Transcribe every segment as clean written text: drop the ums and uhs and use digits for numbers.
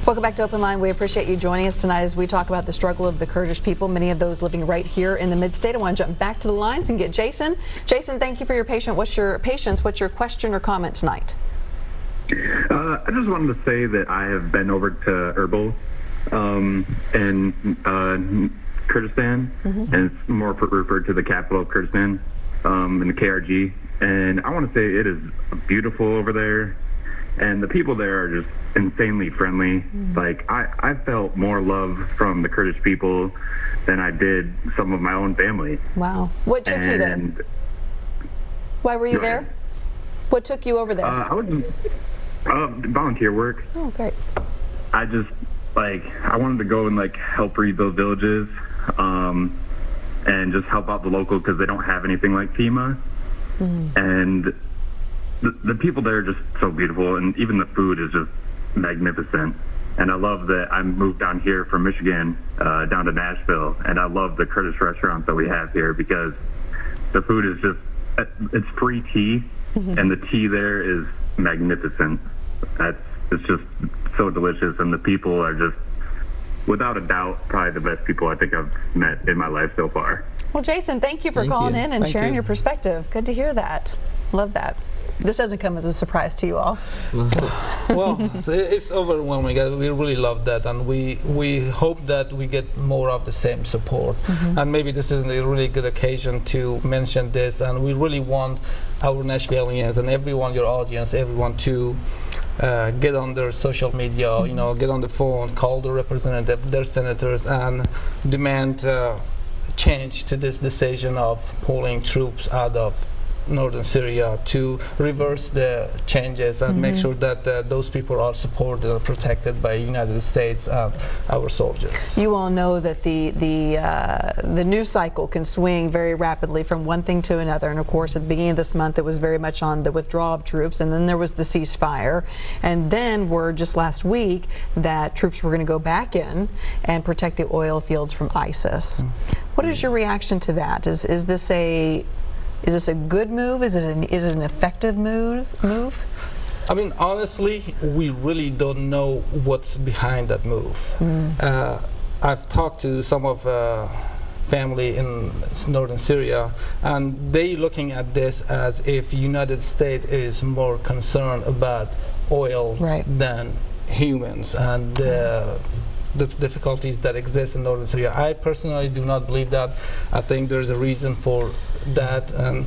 Welcome back to Open Line. We appreciate you joining us tonight as we talk about the struggle of the Kurdish people, many of those living right here in the mid-state. I want to jump back to the lines and get Jason. Jason, thank you for your patience. What's your question or comment tonight? I just wanted to say that I have been over to Erbil in Kurdistan, and it's more referred to the capital of Kurdistan, in the KRG. And I want to say it is beautiful over there, and the people there are just insanely friendly. Like, I felt more love from the Kurdish people than I did some of my own family. Wow. What took you there? Why were you there? What took you over there? I was volunteer work. Oh, great. I just, I wanted to go and, help rebuild villages, and just help out the local, because they don't have anything like FEMA. And the people there are just so beautiful, and even the food is just magnificent. And I love that I moved down here from Michigan down to Nashville, and I love the Kurdish restaurants that we have here, because the food is just, it's free tea, and the tea there is magnificent. It's just so delicious, and the people are just, without a doubt, probably the best people I think I've met in my life so far. Well, Jason, thank you for calling in and sharing your perspective. Good to hear that. Love that. This doesn't come as a surprise to you all. Well, it's overwhelming. We really love that, and we hope that we get more of the same support. And maybe this is a really good occasion to mention this, and we really want our Nashvilleians and everyone, your audience, everyone to get on their social media, get on the phone, call the representative, their senators, and demand change to this decision of pulling troops out of Northern Syria, to reverse the changes and make sure that those people are supported and protected by the United States and our soldiers. You all know that the news cycle can swing very rapidly from one thing to another, and of course at the beginning of this month it was very much on the withdrawal of troops, and then there was the ceasefire, and then word just last week that troops were going to go back in and protect the oil fields from ISIS. What is your reaction to that? Is this a good move? Is it an effective move? I mean, honestly, we really don't know what's behind that move. I've talked to some of family in Northern Syria, and they looking at this as if United States is more concerned about oil than humans and the difficulties that exist in Northern Syria. I personally do not believe that. I think there's a reason for that, and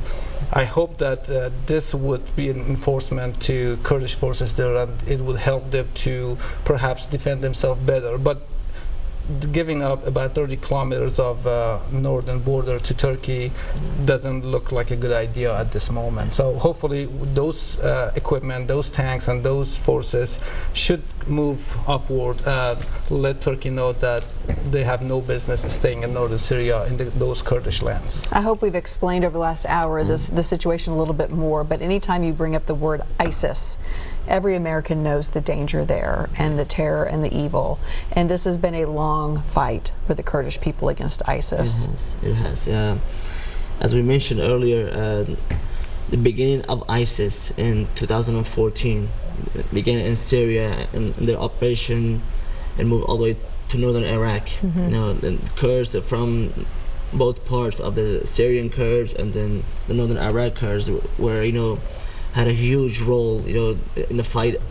I hope that this would be an enforcement to Kurdish forces there, and it would help them to perhaps defend themselves better. But giving up about 30 kilometers of northern border to Turkey doesn't look like a good idea at this moment. So hopefully those equipment, those tanks and those forces should move upward and let Turkey know that they have no business staying in Northern Syria in those Kurdish lands. I hope we've explained over the last hour the situation a little bit more, but anytime you bring up the word ISIS, every American knows the danger there and the terror and the evil. And this has been a long fight for the Kurdish people against ISIS. It has. As we mentioned earlier, the beginning of ISIS in 2014 began in Syria, and their operation and moved all the way to northern Iraq. The Kurds from both parts of the Syrian Kurds and then the northern Iraq Kurds were, had a huge role, in the fight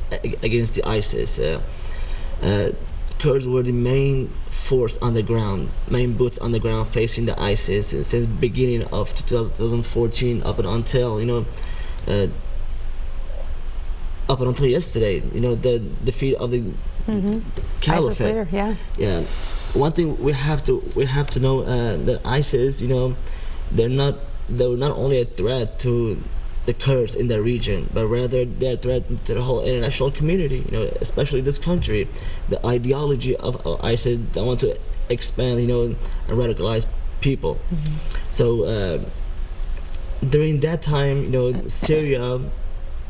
against the ISIS. Kurds were the main force on the ground, main boots on the ground facing the ISIS since the beginning of 2014 up until yesterday. The defeat of the caliphate. ISIS leader, yeah. One thing we have to know that ISIS, they were not only a threat to the Kurds in the region, but rather they're a threat to the whole international community, especially this country. The ideology of ISIS, they want to expand, and radicalize people. So during that time, Syria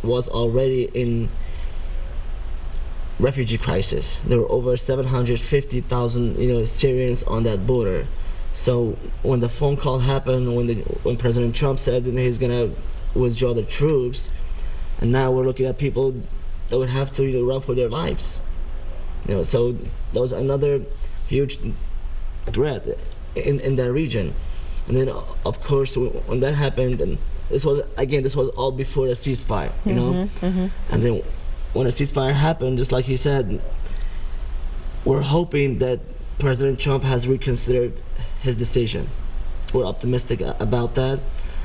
was already in refugee crisis. There were over 750,000, Syrians on that border. So when the phone call happened, when President Trump said that he's gonna withdraw the troops, and now we're looking at people that would have to run for their lives. You know, so that was another huge threat in that region. And then, of course, when that happened, and this was all before a ceasefire, you know. And then when a ceasefire happened, just like he said, we're hoping that President Trump has reconsidered his decision. We're optimistic about that,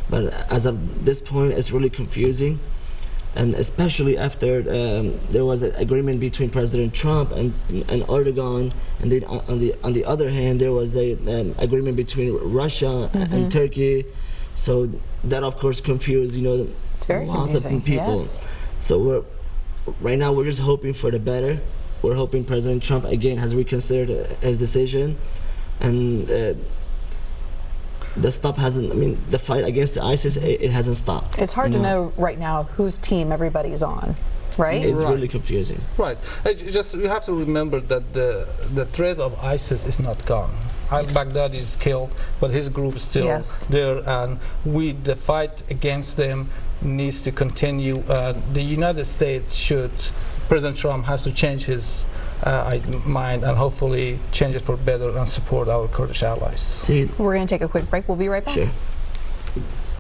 but as of this point, it's really confusing. And especially after there was an agreement between President Trump and Erdogan, and then on the other hand, there was a agreement between Russia and Turkey. So that, of course, confused, you know, It's very lots of confusing. people. Yes. So right now we're just hoping for the better. We're hoping President Trump again has reconsidered his decision, and the fight against the ISIS, it hasn't stopped. It's hard to know right now whose team everybody's on, right? It's really confusing. Right. You have to remember that the threat of ISIS is not gone. Al-Baghdadi is killed, but his group is still there, and the fight against them needs to continue. The United States President Trump has to change his mind and hopefully change it for better and support our Kurdish allies. See, We're going to take a quick break. We'll be right back. sure.